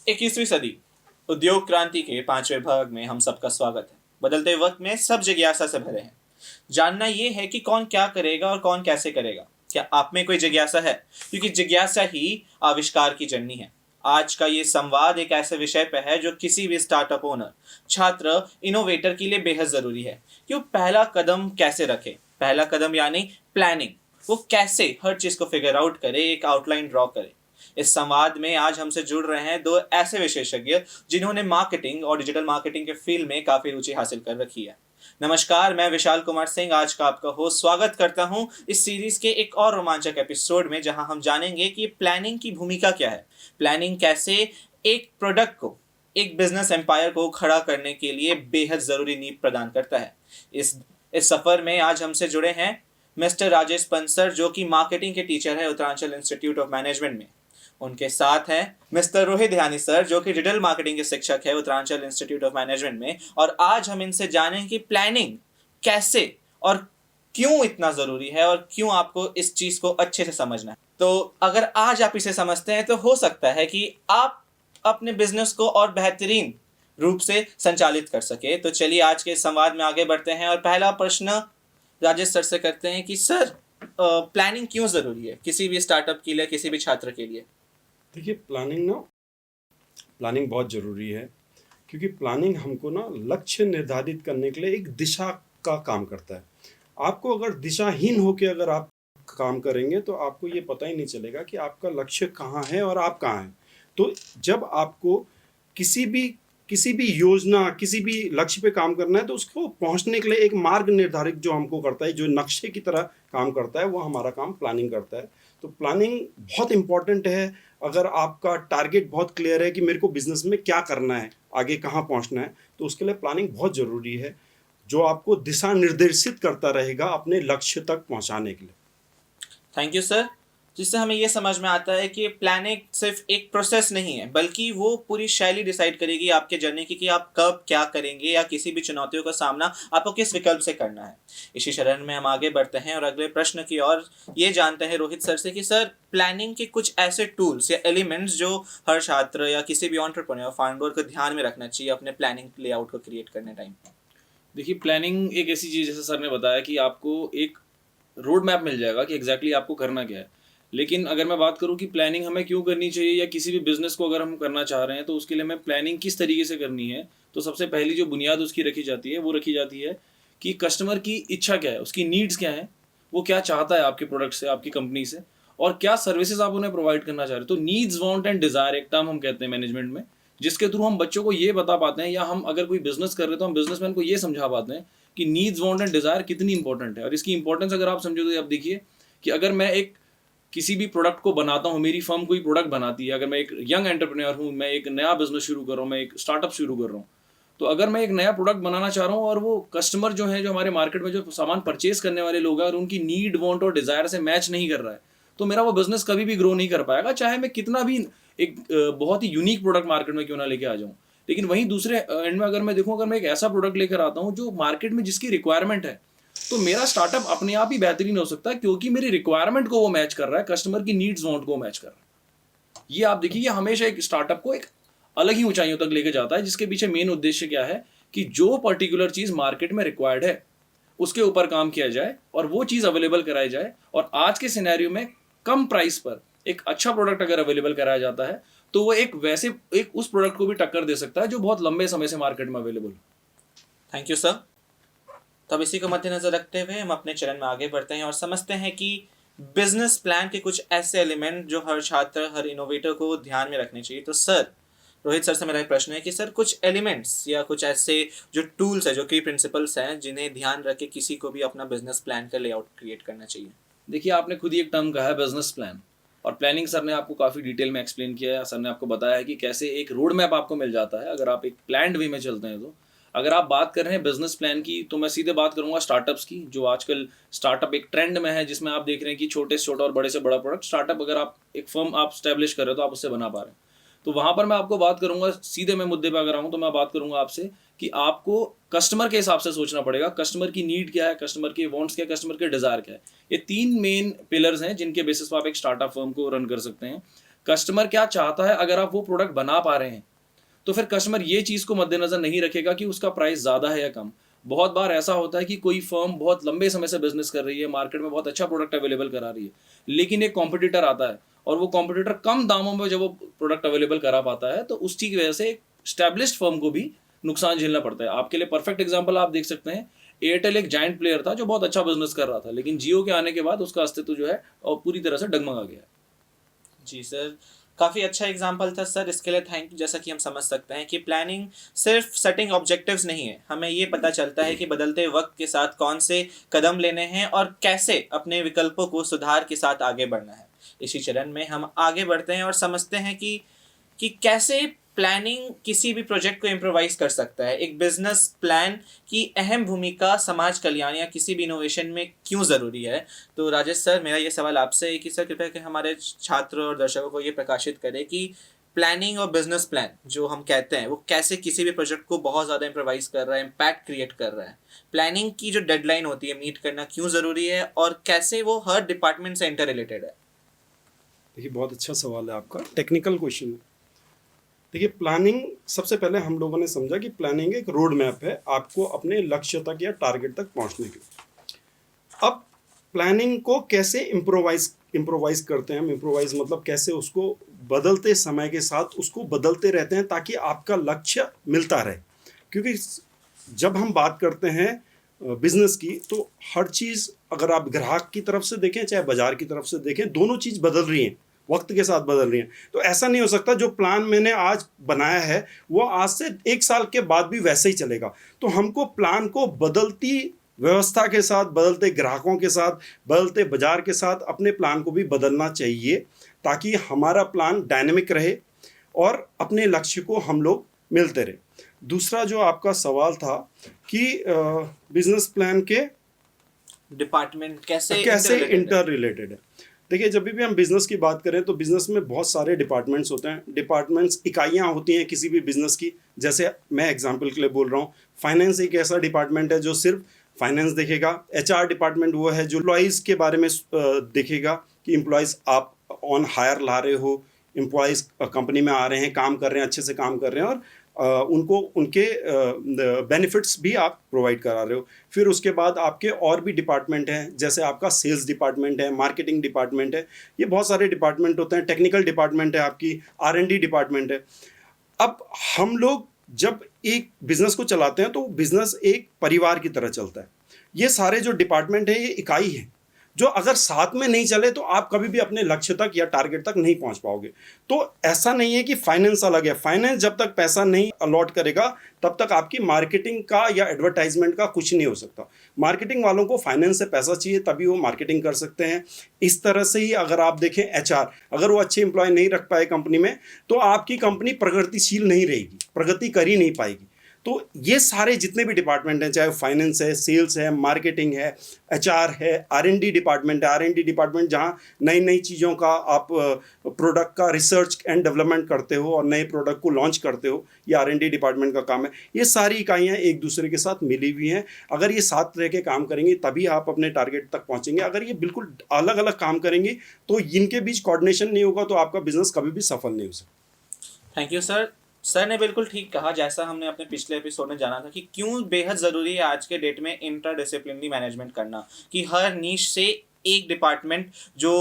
21वीं सदी उद्योग क्रांति के 5वें भाग में हम सबका स्वागत है। बदलते वक्त में सब जिज्ञासा से भरे हैं। जानना ये है कि कौन क्या करेगा और कौन कैसे करेगा। क्या आप में कोई जिज्ञासा है? क्योंकि जिज्ञासा ही आविष्कार की जननी है। आज का ये संवाद एक ऐसे विषय पर है जो किसी भी स्टार्टअप ओनर, छात्र, इनोवेटर के लिए बेहद जरूरी है कि वो पहला कदम कैसे रखे। पहला कदम यानी प्लानिंग। वो कैसे हर चीज को फिगर आउट करे, एक आउटलाइन ड्रॉ करे। इस संवाद में आज हमसे जुड़ रहे हैं दो ऐसे विशेषज्ञ जिन्होंने मार्केटिंग और डिजिटल मार्केटिंग के फील्ड में काफी रुचि हासिल कर रखी है। नमस्कार, मैं विशाल कुमार सिंह आज का आपका होस्ट स्वागत करता हूं इस सीरीज के एक और रोमांचक एपिसोड में, जहां हम जानेंगे कि प्लानिंग की भूमिका क्या है। प्लानिंग कैसे एक प्रोडक्ट को, एक बिजनेस एम्पायर को खड़ा करने के लिए बेहद जरूरी नींव प्रदान करता है। इस सफर में आज हमसे जुड़े हैं मिस्टर राजेश पंसर, जो कि मार्केटिंग के टीचर है उत्तरांचल इंस्टीट्यूट ऑफ मैनेजमेंट में। उनके साथ हैं मिस्टर रोहित ध्यानी सर, जो कि डिजिटल मार्केटिंग के शिक्षक है उत्तरांचल इंस्टीट्यूट ऑफ मैनेजमेंट में। और आज हम इनसे जानें कि प्लानिंग कैसे और क्यों इतना जरूरी है और क्यों आपको इस चीज को अच्छे से समझना है। तो अगर आज आप इसे समझते हैं तो हो सकता है कि आप अपने बिजनेस को और बेहतरीन रूप से संचालित कर सके। तो चलिए आज के संवाद में आगे बढ़ते हैं और पहला प्रश्न राजेश सर से करते हैं कि सर, प्लानिंग क्यों जरूरी है किसी भी स्टार्टअप के लिए, किसी भी छात्र के लिए? देखिए, प्लानिंग बहुत ज़रूरी है, क्योंकि प्लानिंग हमको लक्ष्य निर्धारित करने के लिए एक दिशा का काम करता है। आपको अगर दिशाहीन होकर अगर आप काम करेंगे तो आपको ये पता ही नहीं चलेगा कि आपका लक्ष्य कहाँ है और आप कहाँ हैं। तो जब आपको किसी भी योजना, किसी भी लक्ष्य पे काम करना है तो उसको पहुंचने के लिए एक मार्ग निर्धारित जो हमको करता है, जो नक्शे की तरह काम करता है, वो हमारा काम प्लानिंग करता है। तो प्लानिंग बहुत इंपॉर्टेंट है। अगर आपका टारगेट बहुत क्लियर है कि मेरे को बिजनेस में क्या करना है, आगे कहाँ पहुँचना है, तो उसके लिए प्लानिंग बहुत ज़रूरी है, जो आपको दिशा निर्देशित करता रहेगा अपने लक्ष्य तक पहुँचाने के लिए। Thank you sir. जिससे हमें यह समझ में आता है कि प्लानिंग सिर्फ एक प्रोसेस नहीं है, बल्कि वो पूरी शैली डिसाइड करेगी आपके जर्नी की कि आप कब क्या करेंगे या किसी भी चुनौतियों का सामना आपको किस विकल्प से करना है। इसी शरण में हम आगे बढ़ते हैं और अगले प्रश्न की ओर ये जानते हैं रोहित सर से कि सर, प्लानिंग के कुछ ऐसे टूल्स या एलिमेंट्स जो हर छात्र या किसी भी एंटरप्रेन्योर फाउंडर को ध्यान में रखना चाहिए अपने प्लानिंग लेआउट को क्रिएट करने टाइम। देखिए, प्लानिंग एक ऐसी चीज़, जैसे सर ने बताया, कि आपको एक रोड मैप मिल जाएगा कि एग्जैक्टली आपको करना क्या है। लेकिन अगर मैं बात करूं कि प्लानिंग हमें क्यों करनी चाहिए, या किसी भी बिजनेस को अगर हम करना चाह रहे हैं तो उसके लिए हमें प्लानिंग किस तरीके से करनी है, तो सबसे पहली जो बुनियाद उसकी रखी जाती है वो रखी जाती है कि कस्टमर की इच्छा क्या है, उसकी नीड्स क्या है, वो क्या चाहता है आपके प्रोडक्ट से, आपकी कंपनी से, और क्या सर्विसेज आप उन्हें प्रोवाइड करना चाह रहे हो। तो नीड्स, वांट एंड डिज़ायर एक टर्म हम कहते हैं मैनेजमेंट में, जिसके थ्रू हम बच्चों को ये बता पाते हैं, या हम अगर कोई बिजनेस कर रहे हैं तो हम बिजनेसमैन को ये समझा पाते हैं कि नीड्स, वांट एंड डिज़ायर कितनी इंपॉर्टेंट है। और इसकी इंपॉर्टेंस अगर आप समझो तो आप देखिए कि अगर मैं एक किसी भी प्रोडक्ट को बनाता हूँ, मेरी फर्म कोई प्रोडक्ट बनाती है, अगर मैं एक यंग एंटरप्रेन्योर हूँ, मैं एक नया बिजनेस शुरू कर रहा हूँ, मैं एक स्टार्टअप शुरू कर रहा हूँ, तो अगर मैं एक नया प्रोडक्ट बनाना चाह रहा हूँ और वो कस्टमर जो है, जो हमारे मार्केट में जो सामान परचेज करने वाले लोग हैं, और उनकी नीड, वांट और डिज़ायर से मैच नहीं कर रहा है, तो मेरा वो बिजनेस कभी भी ग्रो नहीं कर पाएगा, चाहे मैं कितना भी एक बहुत ही यूनिक प्रोडक्ट मार्केट में क्यों ना लेके आ जाऊँ। लेकिन वहीं दूसरे एंड में अगर मैं देखूँ, अगर मैं एक ऐसा प्रोडक्ट लेकर आता हूँ जो मार्केट में जिसकी रिक्वायरमेंट है, तो मेरा स्टार्टअप अपने आप ही बेहतरीन हो सकता है, क्योंकि मेरी रिक्वायरमेंट को वो मैच कर रहा है, कस्टमर की नीड्स, वांट को मैच कर रहा है। ये आप देखिए, ये हमेशा एक स्टार्टअप को एक अलग ही ऊंचाइयों तक लेके जाता है, जिसके पीछे मेन उद्देश्य क्या है कि जो पर्टिकुलर चीज मार्केट में रिक्वायर्ड है उसके ऊपर काम किया जाए और वो चीज अवेलेबल कराई जाए। और आज के सिनेरियो में कम प्राइस पर एक अच्छा प्रोडक्ट अगर अवेलेबल कराया जाता है तो वो एक उस प्रोडक्ट को भी टक्कर दे सकता है जो बहुत लंबे समय से मार्केट में अवेलेबल। Thank you sir. तो अब इसी को मद्देनजर रखते हुए हम अपने चरण में आगे बढ़ते हैं और समझते हैं कि बिजनेस प्लान के कुछ ऐसे एलिमेंट जो हर छात्र, हर इनोवेटर को ध्यान में रखने चाहिए। तो सर, रोहित सर से मेरा एक प्रश्न है कि सर, कुछ एलिमेंट्स या कुछ ऐसे जो टूल्स है, जो की प्रिंसिपल्स हैं, जिन्हें ध्यान रख के किसी को भी अपना बिजनेस प्लान का लेआउट क्रिएट करना चाहिए। देखिए, आपने खुद ही एक टर्म कहा है बिजनेस प्लान, और प्लानिंग सर ने आपको काफ़ी डिटेल में एक्सप्लेन किया है। सर ने आपको बताया है कि कैसे एक रोड मैप आपको मिल जाता है अगर आप एक प्लान्ड वे में चलते हैं। तो अगर आप बात कर रहे हैं बिजनेस प्लान की, तो मैं सीधे बात करूंगा स्टार्टअप्स की, जो आजकल स्टार्टअप एक ट्रेंड में है, जिसमें आप देख रहे हैं कि छोटे से छोटा और बड़े से बड़ा प्रोडक्ट स्टार्टअप, अगर आप एक फर्म आप स्टैब्लिश कर रहे हो तो आप उससे बना पा रहे हैं। तो वहाँ पर मैं आपको बात करूंगा, सीधे मैं मुद्दे पर अगर आऊँ तो मैं बात करूंगा आपसे कि आपको कस्टमर के हिसाब से सोचना पड़ेगा। कस्टमर की नीड क्या है, कस्टमर के वांट्स क्या है, कस्टमर के डिज़ायर क्या है। ये तीन मेन पिलर्स हैं जिनके बेसिस पर आप एक स्टार्टअप फर्म को रन कर सकते हैं। कस्टमर क्या चाहता है, अगर आप वो प्रोडक्ट बना पा रहे हैं तो फिर कस्टमर ये चीज़ को मद्देनजर नहीं रखेगा कि उसका प्राइस ज़्यादा है या कम। बहुत बार ऐसा होता है कि कोई फर्म बहुत लंबे समय से बिजनेस कर रही है, मार्केट में बहुत अच्छा प्रोडक्ट अवेलेबल करा रही है, लेकिन एक कॉम्पिटिटर आता है और वो कॉम्पिटिटर कम दामों में जब वो प्रोडक्ट अवेलेबल करा पाता है तो उसकी वजह से एक स्टैब्लिश्ड फर्म को भी नुकसान झेलना पड़ता है। आपके लिए परफेक्ट एग्जाम्पल आप देख सकते हैं, एयरटेल एक जाइंट प्लेयर था जो बहुत अच्छा बिजनेस कर रहा था, लेकिन जियो के आने के बाद उसका अस्तित्व जो है और पूरी तरह से डगमगा गया। जी सर, काफ़ी अच्छा एग्जाम्पल था सर, इसके लिए थैंक यू। जैसा कि हम समझ सकते हैं कि प्लानिंग सिर्फ सेटिंग ऑब्जेक्टिव्स नहीं है, हमें ये पता चलता है कि बदलते वक्त के साथ कौन से कदम लेने हैं और कैसे अपने विकल्पों को सुधार के साथ आगे बढ़ना है। इसी चरण में हम आगे बढ़ते हैं और समझते हैं कि कैसे प्लानिंग किसी भी प्रोजेक्ट को इम्प्रोवाइज कर सकता है। एक बिजनेस प्लान की अहम भूमिका समाज कल्याण या किसी भी इनोवेशन में क्यों ज़रूरी है। तो राजेश सर, मेरा ये सवाल आपसे है कि सर कृपया कि हमारे छात्रों और दर्शकों को ये प्रकाशित करें कि प्लानिंग और बिजनेस प्लान जो हम कहते हैं वो कैसे किसी भी प्रोजेक्ट को बहुत ज़्यादा इम्प्रोवाइज कर रहा है, इम्पैक्ट क्रिएट कर रहा है। प्लानिंग की जो डेडलाइन होती है मीट करना क्यों ज़रूरी है और कैसे वो हर डिपार्टमेंट से इंटर रिलेटेड है। देखिए, बहुत अच्छा सवाल है आपका, टेक्निकल क्वेश्चन है। देखिए, प्लानिंग, सबसे पहले हम लोगों ने समझा कि प्लानिंग एक रोड मैप है आपको अपने लक्ष्य तक या टारगेट तक पहुंचने के लिए। अब प्लानिंग को कैसे इम्प्रोवाइज करते हैं हम? इम्प्रोवाइज मतलब कैसे उसको बदलते समय के साथ उसको बदलते रहते हैं ताकि आपका लक्ष्य मिलता रहे। क्योंकि जब हम बात करते हैं बिजनेस की, तो हर चीज़, अगर आप ग्राहक की तरफ से देखें चाहे बाजार की तरफ से देखें, दोनों चीज़ बदल रही हैं, वक्त के साथ बदल रही हैं। तो ऐसा नहीं हो सकता जो प्लान मैंने आज बनाया है वो आज से 1 साल के बाद भी वैसे ही चलेगा। तो हमको प्लान को बदलती व्यवस्था के साथ, बदलते ग्राहकों के साथ, बदलते बाजार के साथ अपने प्लान को भी बदलना चाहिए ताकि हमारा प्लान डायनेमिक रहे और अपने लक्ष्य को हम लोग मिलते रहे। दूसरा जो आपका सवाल था कि बिजनेस प्लान के डिपार्टमेंट कैसे इंटर रिलेटेड है। देखिए, जब भी हम बिजनेस की बात करें तो बिजनेस में बहुत सारे डिपार्टमेंट्स होते हैं। डिपार्टमेंट्स इकाइयाँ होती हैं किसी भी बिजनेस की। जैसे मैं एग्जांपल के लिए बोल रहा हूँ, फाइनेंस एक ऐसा डिपार्टमेंट है जो सिर्फ फाइनेंस देखेगा। एचआर डिपार्टमेंट वो है जो एम्प्लॉयज़ के बारे में देखेगा कि एम्प्लॉयज़ आप ऑन हायर ला रहे हो, एम्प्लॉयज़ कंपनी में आ रहे हैं, काम कर रहे हैं, अच्छे से काम कर रहे हैं और उनको उनके बेनिफिट्स भी आप प्रोवाइड करा रहे हो। फिर उसके बाद आपके और भी डिपार्टमेंट हैं, जैसे आपका सेल्स डिपार्टमेंट है, मार्केटिंग डिपार्टमेंट है, ये बहुत सारे डिपार्टमेंट होते हैं। टेक्निकल डिपार्टमेंट है, आपकी R&D डिपार्टमेंट है। अब हम लोग जब एक बिजनेस को चलाते हैं तो बिजनेस एक परिवार की तरह चलता है। ये सारे जो डिपार्टमेंट है ये इकाई है जो अगर साथ में नहीं चले तो आप कभी भी अपने लक्ष्य तक या टारगेट तक नहीं पहुंच पाओगे। तो ऐसा नहीं है कि फाइनेंस अलग है। फाइनेंस जब तक पैसा नहीं अलॉट करेगा तब तक आपकी मार्केटिंग का या एडवर्टाइजमेंट का कुछ नहीं हो सकता। मार्केटिंग वालों को फाइनेंस से पैसा चाहिए तभी वो मार्केटिंग कर सकते हैं। इस तरह से ही अगर आप देखें HR, अगर वो अच्छे एम्प्लॉय नहीं रख पाए कंपनी में तो आपकी कंपनी प्रगतिशील नहीं रहेगी, प्रगति कर ही नहीं पाएगी। तो ये सारे जितने भी डिपार्टमेंट हैं, चाहे फाइनेंस है, सेल्स है, मार्केटिंग है, HR है, R&D डिपार्टमेंट है। R&D डिपार्टमेंट जहाँ नई नई चीज़ों का आप प्रोडक्ट का रिसर्च एंड डेवलपमेंट करते हो और नए प्रोडक्ट को लॉन्च करते हो, ये R&D डिपार्टमेंट का काम है। ये सारी इकाइयाँ एक दूसरे के साथ मिली हुई हैं। अगर ये साथ रह के काम करेंगे तभी आप अपने टारगेट तक पहुँचेंगे। अगर ये बिल्कुल अलग अलग काम करेंगे तो इनके बीच कोऑर्डिनेशन नहीं होगा तो आपका बिजनेस कभी भी सफल नहीं हो सकता। Thank you sir. सर ने बिल्कुल ठीक कहा, जैसा हमने अपने पिछले एपिसोड में जाना था कि क्यों बेहद ज़रूरी है आज के डेट में इंटरडिसिप्लिनरी मैनेजमेंट करना, कि हर नीश से एक डिपार्टमेंट जो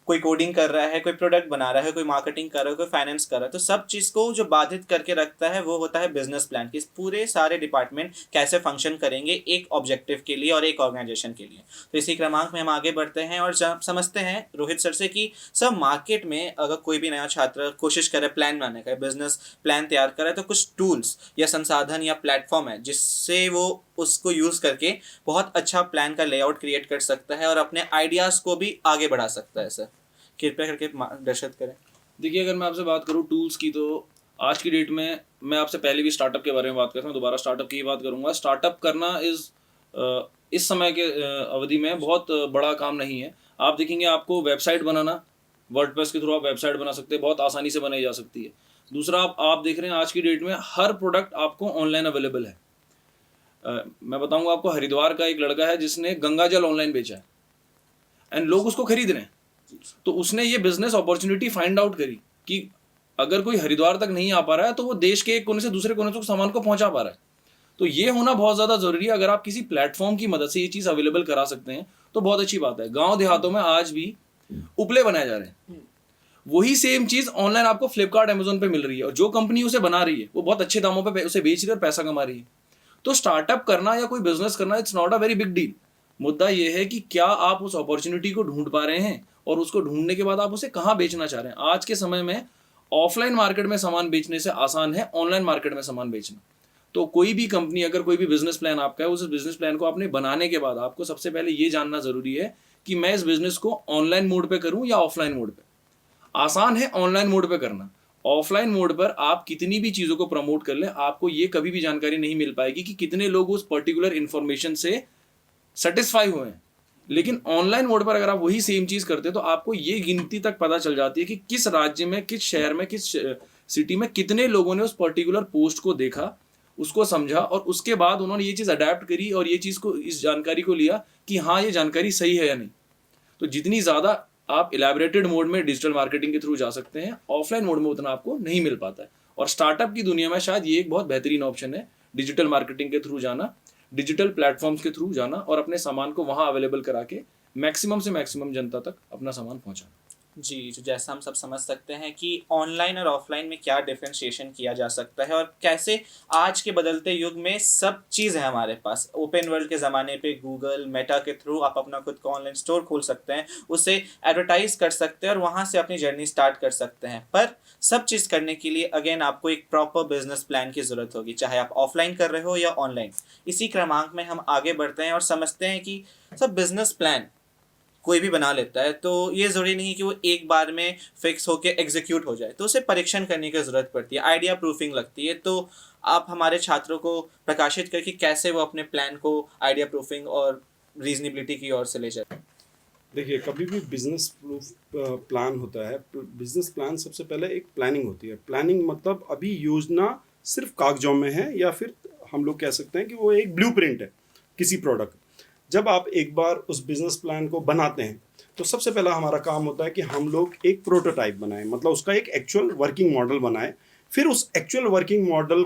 कोई कोडिंग कर रहा है, कोई प्रोडक्ट बना रहा है, कोई मार्केटिंग कर रहा है, कोई फाइनेंस कर रहा है, तो सब चीज़ को जो बाधित करके रखता है वो होता है बिजनेस प्लान। कि पूरे सारे डिपार्टमेंट कैसे फंक्शन करेंगे एक ऑब्जेक्टिव के लिए और एक ऑर्गेनाइजेशन के लिए। तो इसी क्रमांक में हम आगे बढ़ते हैं और समझते हैं रोहित सर से कि सर मार्केट में अगर कोई भी नया छात्र कोशिश करे प्लान बनाने का, बिजनेस प्लान तैयार करे, तो कुछ टूल्स या संसाधन या प्लेटफॉर्म है जिससे वो उसको यूज़ करके बहुत अच्छा प्लान का लेआउट क्रिएट कर सकता है और अपने आइडियाज़ को भी आगे बढ़ा सकता है। सर कृपया करके मार्गदर्शन करें। देखिए, अगर मैं आपसे बात करूँ टूल्स की, तो आज की डेट में मैं आपसे पहले भी स्टार्टअप के बारे में बात करता हूँ, दोबारा स्टार्टअप की बात करूँगा। स्टार्टअप करना इस समय के अवधि में बहुत बड़ा काम नहीं है। आप देखेंगे आपको वेबसाइट बनाना, वर्डप्रेस के थ्रू आप वेबसाइट बना सकते हैं, बहुत आसानी से बनाई जा सकती है। दूसरा, आप देख रहे हैं आज की डेट में हर प्रोडक्ट आपको ऑनलाइन अवेलेबल है। मैं बताऊंगा आपको, हरिद्वार का एक लड़का है जिसने गंगा जल ऑनलाइन बेचा है एंड लोग उसको खरीद रहे हैं। तो उसने ये बिजनेस अपॉर्चुनिटी फाइंड आउट करी कि अगर कोई हरिद्वार तक नहीं आ पा रहा है तो वो देश के एक कोने से दूसरे कोने तक सामान को पहुंचा पा रहा है। तो ये होना बहुत ज़्यादा ज़रूरी है। अगर आप किसी प्लेटफॉर्म की मदद से ये चीज़ अवेलेबल करा सकते हैं तो बहुत अच्छी बात है। गांव देहातों में आज भी उपले बनाए जा रहे हैं, वही सेम चीज़ ऑनलाइन आपको फ्लिपकार्ट अमेजोन पे मिल रही है, और जो कंपनी उसे बना रही है वो बहुत अच्छे दामों पे उसे बेच रही है और पैसा कमा रही है। तो स्टार्टअप करना या कोई बिजनेस करना it's not a very big deal. मुद्दा ये है कि क्या आप उस अपॉर्चुनिटी को ढूंढ पा रहे हैं, और उसको ढूंढने के बाद आप उसे कहाँ बेचना चाह रहे हैं। आज के समय में ऑफलाइन मार्केट में सामान बेचने से आसान है ऑनलाइन मार्केट में सामान बेचना। तो कोई भी कंपनी, अगर कोई भी बिजनेस प्लान आपका है, उस बिजनेस प्लान को आपने बनाने के बाद आपको सबसे पहले ये जानना जरूरी है कि मैं इस बिजनेस को ऑनलाइन मोड पे करूं या ऑफलाइन मोड पे। आसान है ऑनलाइन मोड पे करना, ऑफलाइन मोड पर आप कितनी भी चीज़ों को प्रमोट कर लें, आपको ये कभी भी जानकारी नहीं मिल पाएगी कि कितने लोग उस पर्टिकुलर इंफॉर्मेशन से सेटिस्फाई हुए हैं। लेकिन ऑनलाइन मोड पर अगर आप वही सेम चीज़ करते हैं तो आपको ये गिनती तक पता चल जाती है कि किस राज्य में, किस शहर में, किस सिटी में कितने लोगों ने उस पर्टिकुलर पोस्ट को देखा, उसको समझा, और उसके बाद उन्होंने ये चीज़ अडेप्ट करी और ये चीज़ को, इस जानकारी को लिया कि हाँ ये जानकारी सही है या नहीं। तो जितनी ज़्यादा आप इलेबरेटेड मोड में डिजिटल मार्केटिंग के थ्रू जा सकते हैं, ऑफलाइन मोड में उतना आपको नहीं मिल पाता है। और स्टार्टअप की दुनिया में शायद ये एक बहुत बेहतरीन ऑप्शन है, डिजिटल मार्केटिंग के थ्रू जाना, डिजिटल प्लेटफॉर्म्स के थ्रू जाना और अपने सामान को वहाँ अवेलेबल करा के मैक्सिमम से मैक्सिमम जनता तक अपना सामान पहुँचाना। जी, तो जैसा हम सब समझ सकते हैं कि ऑनलाइन और ऑफलाइन में क्या डिफरेंशिएशन किया जा सकता है, और कैसे आज के बदलते युग में सब चीज़ है हमारे पास। ओपन वर्ल्ड के ज़माने पे गूगल मेटा के थ्रू आप अपना खुद का ऑनलाइन स्टोर खोल सकते हैं, उसे एडवर्टाइज कर सकते हैं और वहाँ से अपनी जर्नी स्टार्ट कर सकते हैं। पर सब चीज़ करने के लिए अगेन आपको एक प्रॉपर बिजनेस प्लान की ज़रूरत होगी, चाहे आप ऑफलाइन कर रहे हो या ऑनलाइन। इसी क्रमांक में हम आगे बढ़ते हैं और समझते हैं कि सब बिजनेस प्लान कोई भी बना लेता है तो ये ज़रूरी नहीं कि वो एक बार में फिक्स होके एग्जीक्यूट हो जाए, तो उसे परीक्षण करने की ज़रूरत पड़ती है, आइडिया प्रूफिंग लगती है। तो आप हमारे छात्रों को प्रकाशित करके कैसे वो अपने प्लान को आइडिया प्रूफिंग और रीजनेबिलिटी की ओर से ले जाए। देखिए, कभी भी बिजनेस प्लान होता है, बिजनेस प्लान सबसे पहले एक प्लानिंग होती है। प्लानिंग मतलब अभी योजना सिर्फ कागजों में है, या फिर हम लोग कह सकते हैं कि वो एक ब्लूप्रिंट है किसी प्रोडक्ट। जब आप एक बार उस बिजनेस प्लान को बनाते हैं तो सबसे पहला हमारा काम होता है कि हम लोग एक प्रोटोटाइप बनाएं, मतलब उसका एक एक्चुअल वर्किंग मॉडल बनाएं। फिर उस एक्चुअल वर्किंग मॉडल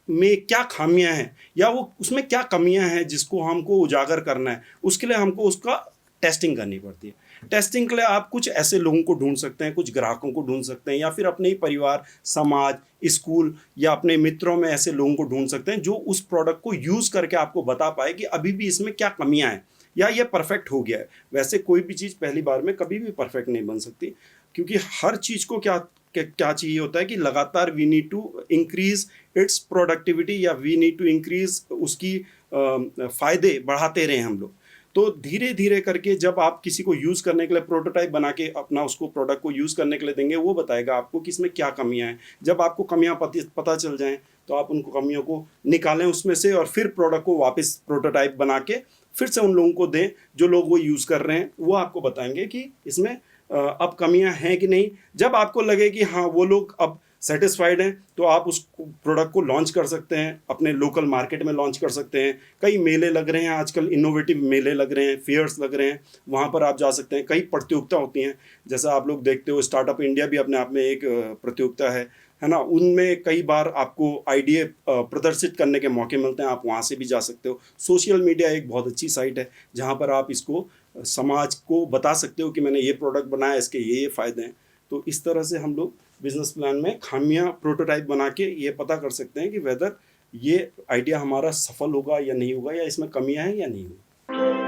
में क्या खामियां हैं या वो उसमें क्या कमियां हैं जिसको हमको उजागर करना है, उसके लिए हमको उसका टेस्टिंग करनी पड़ती है। टेस्टिंग के लिए आप कुछ ऐसे लोगों को ढूंढ सकते हैं, कुछ ग्राहकों को ढूंढ सकते हैं, या फिर अपने ही परिवार, समाज, स्कूल या अपने मित्रों में ऐसे लोगों को ढूंढ सकते हैं जो उस प्रोडक्ट को यूज़ करके आपको बता पाए कि अभी भी इसमें क्या कमियां हैं या ये परफेक्ट हो गया है। वैसे कोई भी चीज़ पहली बार में कभी भी परफेक्ट नहीं बन सकती, क्योंकि हर चीज़ को क्या चाहिए होता है कि लगातार we need to increase its productivity, या वी नीड टू इंक्रीज उसकी फ़ायदे बढ़ाते रहें हम लोग। तो धीरे धीरे करके जब आप किसी को यूज़ करने के लिए प्रोटोटाइप बना के अपना उसको प्रोडक्ट को यूज़ करने के लिए देंगे, वो बताएगा आपको कि इसमें क्या कमियां हैं। जब आपको कमियां पता चल जाएं तो आप उनको कमियों को निकालें उसमें से, और फिर प्रोडक्ट को वापस प्रोटोटाइप बना के फिर से उन लोगों को दें जो लोग वो यूज़ कर रहे हैं। वो आपको बताएंगे कि इसमें अब कमियां हैं कि नहीं। जब आपको लगे कि हाँ वो लोग अब सेटिस्फाइड हैं तो आप उस प्रोडक्ट को लॉन्च कर सकते हैं, अपने लोकल मार्केट में लॉन्च कर सकते हैं। कई मेले लग रहे हैं आजकल, इनोवेटिव मेले लग रहे हैं, फेयर्स लग रहे हैं, वहाँ पर आप जा सकते हैं। कई प्रतियोगिता होती हैं, जैसा आप लोग देखते हो स्टार्टअप इंडिया भी अपने आप में एक प्रतियोगिता है ना। उनमें कई बार आपको आइडिया प्रदर्शित करने के मौके मिलते हैं, आप वहाँ से भी जा सकते हो। सोशल मीडिया एक बहुत अच्छी साइट है जहाँ पर आप इसको समाज को बता सकते हो कि मैंने ये प्रोडक्ट बनाया, इसके ये फ़ायदे हैं। तो इस तरह से हम लोग बिजनेस प्लान में खामियां प्रोटोटाइप बना के ये पता कर सकते हैं कि वेदर ये आइडिया हमारा सफल होगा या नहीं होगा, या इसमें कमियां हैं या नहीं होगी।